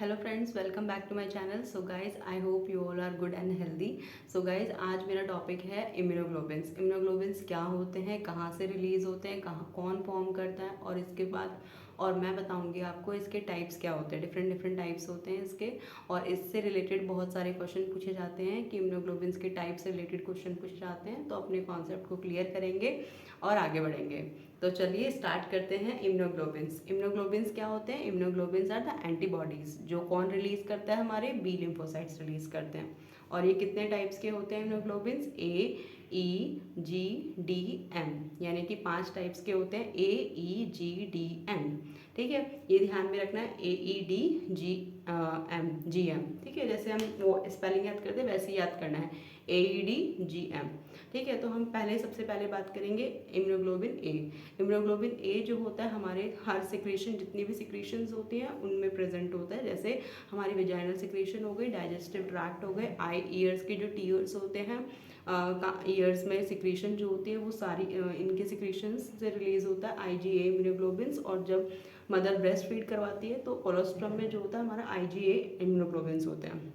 Hello friends, welcome back to my channel. So guys, I hope you all are good and healthy. So guys, आज मेरा topic है immunoglobins. Immunoglobins क्या होते हैं, कहाँ से रिलीज होते हैं, कहाँ कौन फॉर्म करता है, और इसके बाद और मैं बताऊंगी आपको इसके टाइप्स क्या होते हैं। डिफरेंट डिफरेंट टाइप्स होते हैं इसके, और इससे रिलेटेड बहुत सारे क्वेश्चन पूछे जाते हैं कि इम्यूनोग्लोबिन्स के टाइप से रिलेटेड क्वेश्चन पूछे जाते हैं। तो अपने कॉन्सेप्ट को क्लियर करेंगे और आगे बढ़ेंगे। तो चलिए स्टार्ट करते हैं। इम्यूनोग्लोबिन्स इम्यूनोग्लोबिन्स क्या होते हैं? इम्यूनोग्लोबिन्स आर द एंटीबॉडीज जो कौन रिलीज करता है? हमारे बी लिम्फोसाइट्स रिलीज करते हैं। और ये कितने टाइप्स के होते हैं इम्यूनोग्लोबिन्स? ए, ई, जी, डी, एम, यानी कि 5 टाइप्स के होते हैं। ए, ई, जी, डी, एम। ठीक है, ये ध्यान में रखना है। ए, ई, डी, जी, एम, जी, एम। ठीक है, जैसे हम वो स्पेलिंग याद करते हैं वैसे ही याद करना है। ए, ई, डी, जी, एम। ठीक है, तो हम सबसे पहले बात करेंगे इम्यूनोग्लोबिन ए। इम्यूनोग्लोबिन ए जो होता है हमारे हर सिक्रीशन, जितनी भी सिक्रीशंस होती हैं उनमें प्रेजेंट होता है। जैसे हमारी वेजाइनल सिक्रीशन हो गई, डाइजेस्टिव ट्रैक्ट हो गए, आई ईयर्स के जो टीयर्स होते हैं, ईयर्स में सिक्रीशन जो होती है वो सारी इनके सिक्रीशंस से रिलीज होता है आईजीए इम्यूनोग्लोबिन्स। और जब मदर ब्रेस्ट फीड करवाती है तो कोलोस्ट्रम में जो होता है हमारा आईजीए इम्यूनोग्लोबिन्स होते हैं।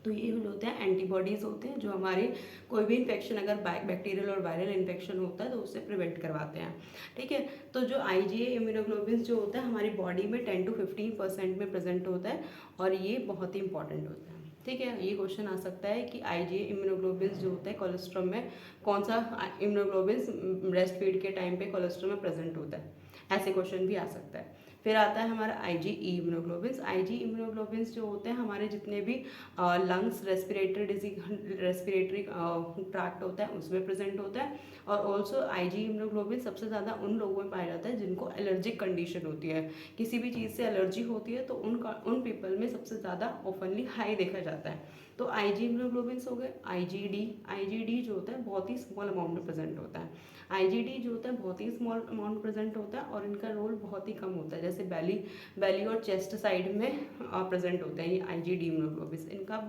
तो ये जो होते हैं एंटीबॉडीज़ होते हैं जो हमारे कोई भी इन्फेक्शन, अगर बैक्टीरियल और वायरल इन्फेक्शन होता है तो उससे प्रिवेंट करवाते हैं। ठीक है, तो जो आईजीए इम्यूनोग्लोबिन्स जो होता है हमारी बॉडी में 10 to 15% में प्रेजेंट होता है, और ये बहुत ही इंपॉर्टेंट होता है। ठीक है, ये क्वेश्चन आ सकता है कि आईजीए इम्यूनोग्लोबिन्स जो होता है कोलेस्ट्रॉम में, कौन सा इम्यूनोग्लोबिन्स ब्रेस्ट फीड के टाइम पे कोलेस्ट्रॉम में प्रेजेंट होता है, ऐसे क्वेश्चन भी आ सकता है। फिर आता है हमारा आईजीई इम्यूनोग्लोबिन्स। आईजी इम्यूनोग्लोबिन्स जो होते हैं हमारे जितने भी lungs, respiratory disease, respiratory tract होता है उसमें प्रेजेंट होता है। और ऑल्सो आईजी इम्यूनोग्लोबिन सबसे ज़्यादा उन लोगों में पाया जाता है जिनको एलर्जिक कंडीशन होती है, किसी भी चीज़ से एलर्जी होती है, तो उन पीपल में सबसे ज़्यादा ओपनली हाई देखा जाता है। तो आईजी इम्यूनोग्लोबिन्स हो गए। आईजीडी जो होता है बहुत ही स्मॉल अमाउंट में प्रेजेंट होता है। आईजीडी जो होता है बहुत ही स्मॉल अमाउंट प्रेजेंट होता है, और इनका रोल बहुत ही कम होता है। जैसे बेली और चेस्ट साइड में प्रेजेंट होते हैं ये आईजीडी इम्यूनोग्लोबिन्स। इनका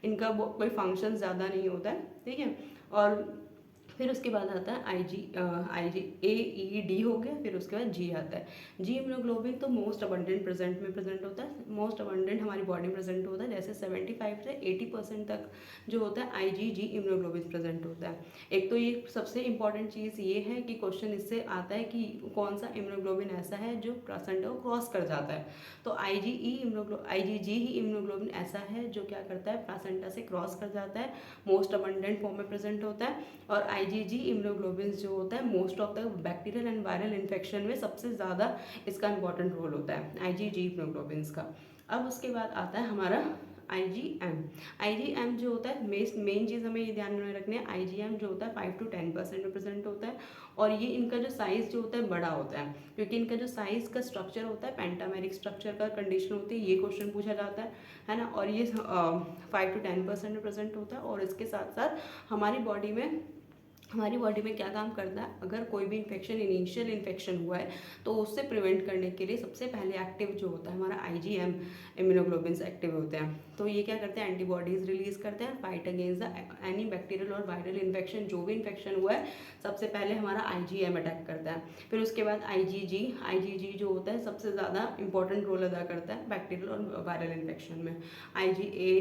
इनका कोई फंक्शन ज़्यादा नहीं होता है। ठीक है, और फिर उसके बाद आता है आई जी ए, ई, डी हो गया। फिर उसके बाद जी आता है। जी इम्यूनोग्लोबिन तो मोस्ट अबंडेंट में प्रेजेंट होता है, मोस्ट अबंडेंट हमारी बॉडी में प्रेजेंट होता है। जैसे 75 से 80% तक जो होता है आईजीजी इम्यूनोग्लोबिन प्रेजेंट होता है। एक तो ये सबसे इंपॉर्टेंट चीज़ ये है कि क्वेश्चन इससे आता है कि कौन सा इम्यूनोग्लोबिन ऐसा है जो प्लासेंटा को क्रॉस कर जाता है। तो आईजीजी ही इम्यूनोग्लोबिन ऐसा है जो क्या करता है, प्लासेंटा से क्रॉस कर जाता है, मोस्ट अबंडेंट फॉर्म में प्रेजेंट होता है। और आईजीजी इम्यूनोग्लोबिन्स जो होता है most of the bacterial and viral infection में सबसे ज़्यादा इसका इंपॉर्टेंट रोल होता है आईजीजी इम्यूनोग्लोबिन्स का। अब उसके बाद आता है हमारा आईजीएम। आईजीएम जो होता है मेन चीज़ हमें ये ध्यान में रखनी है, आईजीएम जो होता है 5 to 10% में प्रेजेंट होता है। और ये इनका जो साइज़ जो होता है बड़ा होता है, क्योंकि इनका जो साइज़ का स्ट्रक्चर होता है पेंटामेरिक स्ट्रक्चर का कंडीशन होती है, ये क्वेश्चन पूछा जाता है ना। और ये 5 to 10% में प्रेजेंट होता है। और इसके साथ साथ हमारी बॉडी में क्या काम करता है, अगर कोई भी इन्फेक्शन, इनिशियल इन्फेक्शन हुआ है तो उससे प्रिवेंट करने के लिए सबसे पहले एक्टिव जो होता है हमारा आईजीएम इम्यूनोग्लोबिन्स एक्टिव होते हैं। तो ये क्या करते हैं, एंटीबॉडीज रिलीज करते हैं, fight against the any bacterial और वायरल इन्फेक्शन। जो भी इन्फेक्शन हुआ है सबसे पहले हमारा आईजीएम अटैक करता है। फिर उसके बाद आईजीजी जो होता है सबसे ज़्यादा इंपॉर्टेंट रोल अदा करता है बैक्टीरियल और वायरल इन्फेक्शन में। आईजीए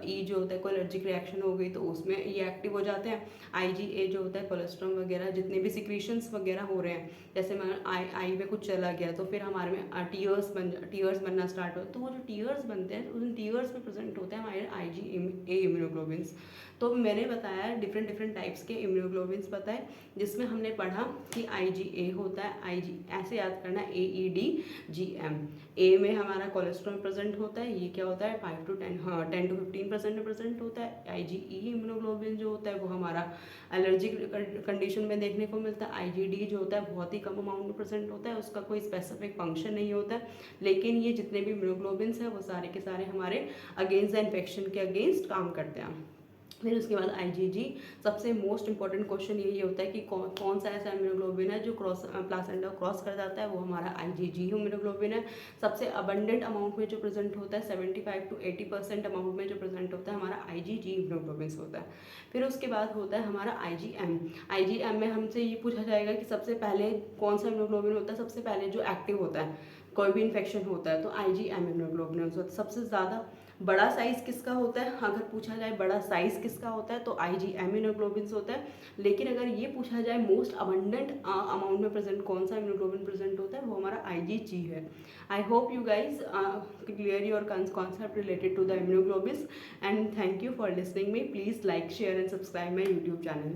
ई जो होता है कोई एलर्जिक रिएक्शन हो गई तो उसमें ये एक्टिव हो जाते हैं। आईजीए जो होता है कोलेस्ट्रॉल वगैरह जितने भी सिक्रीशंस वगैरह हो रहे हैं, जैसे मैं आई में कुछ चला गया तो फिर हमारे में टीयर्स बनना स्टार्ट हो, तो वो जो टीयर्स बनते हैं उन टीयर्स में प्रेजेंट होते हैं हमारे आईजीए इम्यूनोग्लोबिन्स। तो मैंने बताया डिफरेंट डिफरेंट टाइप्स के इम्यूनोग्लोबिन्स बताए, जिसमें हमने पढ़ा कि आईजीए होता है, आईजी ऐसे याद करना, ए, ई, डी, जी, एम। ए में हमारा कोलेस्ट्रॉल प्रेजेंट होता है, ये क्या होता है 5 to 10 to 15% में प्रेजेंट होता है। आईजीई इम्यूनोग्लोबिन जो होता है वो हमारा एलर्जिक कंडीशन में देखने को मिलता है। आईजीडी जो होता है बहुत ही कम अमाउंट में प्रेजेंट होता है, उसका कोई स्पेसिफिक फंक्शन नहीं होता है, लेकिन ये जितने भी इम्यूनोग्लोबिन्स हैं वो सारे के सारे हमारे अगेंस्ट द इन्फेक्शन के अगेंस्ट काम करते हैं। फिर उसके बाद आईजीजी, सबसे मोस्ट इंपॉर्टेंट क्वेश्चन यही होता है कि कौन सा ऐसा इम्यूनोग्लोबिन है जो प्लासेंटा क्रॉस कर जाता है, वो हमारा आईजीजी इम्यूनोग्लोबिन है। सबसे अबंडेंट अमाउंट में जो प्रेजेंट होता है 75 to 80% अमाउंट में जो प्रेजेंट होता है हमारा आईजीजी इम्यूनोग्लोबिन होता है। फिर उसके बाद होता है हमारा आईजीएम। आईजीएम में हमसे ये पूछा जाएगा कि सबसे पहले कौन सा इम्यूनोग्लोबिन होता है, सबसे पहले जो एक्टिव होता है कोई भी इन्फेक्शन होता है तो IgM इम्यूनोग्लोबुलिन्स होता है। सबसे ज़्यादा बड़ा साइज़ किसका होता है, अगर पूछा जाए बड़ा साइज़ किसका होता है तो IgM इम्यूनोग्लोबुलिन्स होता है। लेकिन अगर ये पूछा जाए मोस्ट अबंडेंट अमाउंट में प्रेजेंट कौन सा इम्यूनोग्लोबुलिन प्रेजेंट होता है, वो हमारा IgG है। आई hope you guys clear your concept related to the immunoglobulins, and thank you for listening me. Please like, share and subscribe my YouTube channel.